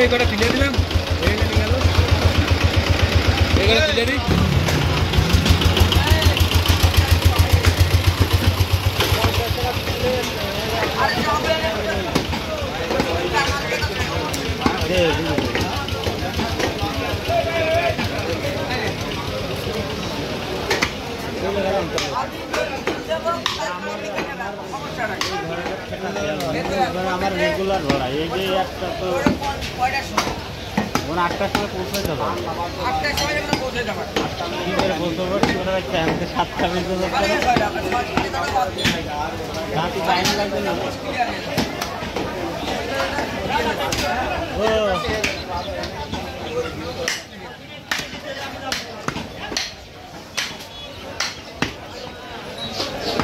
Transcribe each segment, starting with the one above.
এই কটা তুলে দিলাম হয়ে গেল এই কটা তুলে দিই আমার রেগুলার ভাড়া এই যে একটা তো ওরা 8টার সময় পৌঁছে যাবে 8টার সময় যখন পৌঁছে যাবে কি করে বলতে পারছি ওরা টাইমতে 7টা বেজে যাচ্ছে রাতে টাইম লাগবে না ও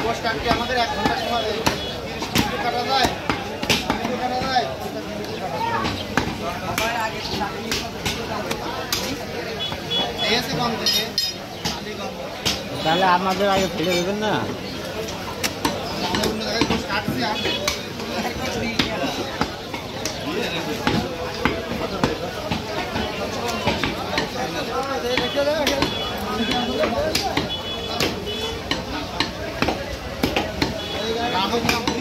পোস্টারটি আমাদের 1 ঘন্টা সময় 30 মিনিট কাটা যায় কাটা যায় তাহলে আমাদের আগে ফেলে দেবেন না রামগ্রাম